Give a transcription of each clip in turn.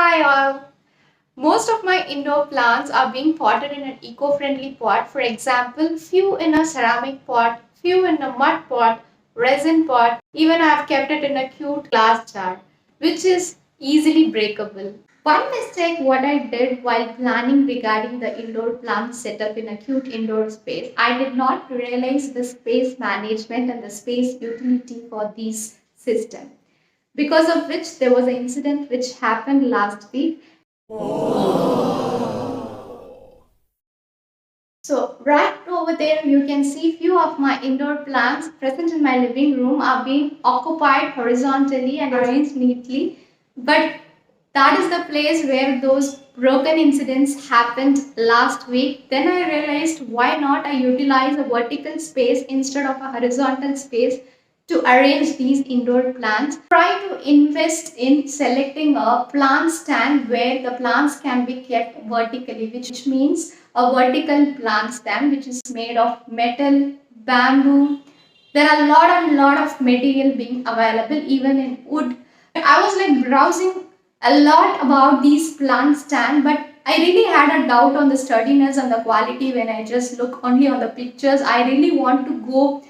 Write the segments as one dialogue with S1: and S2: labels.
S1: Hi all. Most of my indoor plants are being potted in an eco-friendly pot. For example, few in a ceramic pot, few in a mud pot, resin pot. Even I have kept it in a cute glass jar, which is easily breakable. One mistake what I did while planning regarding the indoor plant setup in a cute indoor space, I did not realize the space management and the space utility for these systems, because of which there was an incident which happened last week. So right over there you can see few of my indoor plants present in my living room are being occupied horizontally and arranged neatly, but that is the place where those broken incidents happened last week. Then I realized why not I utilize a vertical space instead of a horizontal space to arrange these indoor plants. Try to invest in selecting a plant stand where the plants can be kept vertically, which means a vertical plant stand which is made of metal, bamboo. There are a lot of material being available even in wood. I was like browsing a lot about these plant stand, but I really had a doubt on the sturdiness and the quality when I just look only on the pictures. I really want to go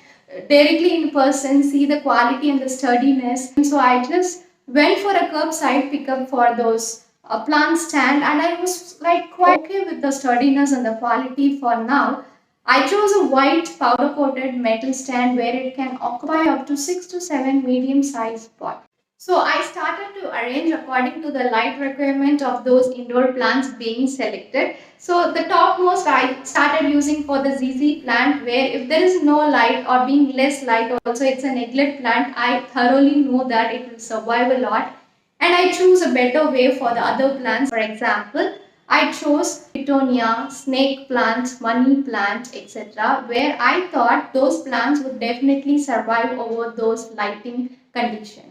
S1: directly in person, see the quality and the sturdiness. And so I just went for a curbside pickup for those plant stand, and I was like quite okay with the sturdiness and the quality for now. I chose a white powder coated metal stand where it can occupy up to 6 to 7 medium sized pots. So I started to arrange according to the light requirement of those indoor plants being selected. So the topmost I started using for the ZZ plant, where if there is no light or being less light, also it's an egglet plant, I thoroughly know that it will survive a lot, and I choose a better way for the other plants. For example, I chose Pitonia, snake plant, money plant, etc., where I thought those plants would definitely survive over those lighting conditions.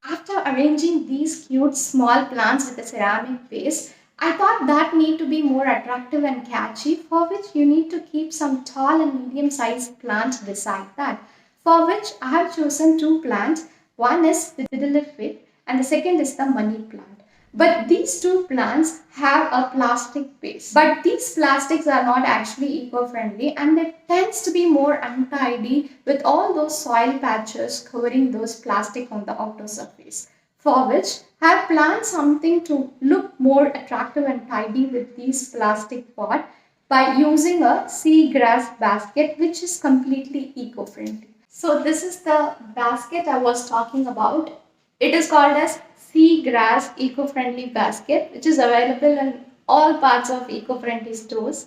S1: After arranging these cute small plants with a ceramic base, I thought that need to be more attractive and catchy, for which you need to keep some tall and medium sized plants beside that. For which I have chosen two plants. One is the fiddlefiddle and the second is the money plant. But these two plants have a plastic base. But these plastics are not actually eco-friendly, and it tends to be more untidy with all those soil patches covering those plastic on the outer surface. For which I have planned something to look more attractive and tidy with these plastic pot by using a seagrass basket, which is completely eco-friendly. So this is the basket I was talking about. It is called as seagrass eco-friendly basket, which is available in all parts of eco-friendly stores.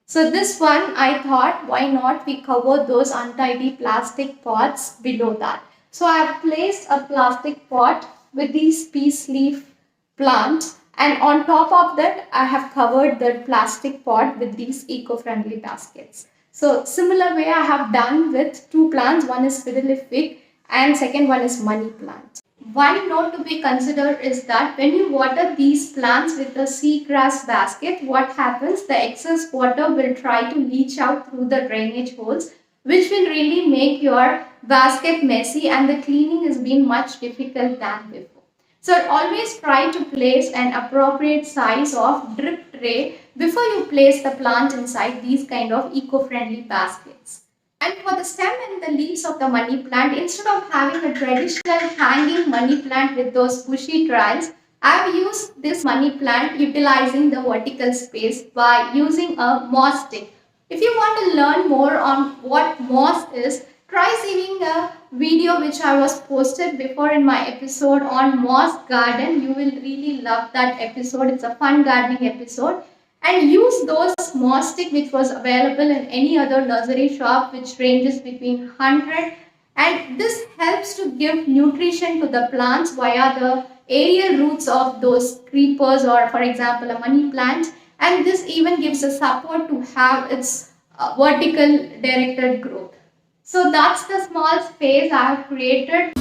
S1: So this one, I thought, why not we cover those untidy plastic pots below that. So I have placed a plastic pot with these peace leaf plants, and on top of that I have covered the plastic pot with these eco-friendly baskets. So similar way I have done with two plants. One is fiddlefiddle and second one is money plant. One note to be considered is that when you water these plants with the seagrass basket, what happens? The excess water will try to leach out through the drainage holes, which will really make your basket messy, and the cleaning has been much difficult than before. So always try to place an appropriate size of drip tray before you place the plant inside these kind of eco-friendly baskets. And for the stem and the leaves of the money plant, instead of having a traditional hanging money plant with those bushy trials, I have used this money plant utilizing the vertical space by using a moss stick. If you want to learn more on what moss is, try seeing a video which I was posted before in my episode on moss garden. You will really love that episode. It's a fun gardening episode. And use those moss stick which was available in any other nursery shop, which ranges between 100, and this helps to give nutrition to the plants via the aerial roots of those creepers, or for example a money plant, and this even gives a support to have its vertical directed growth. So that's the small space I have created.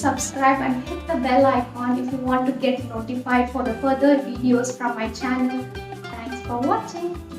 S1: subscribe and hit the bell icon if you want to get notified for the further videos from my channel. Thanks for watching.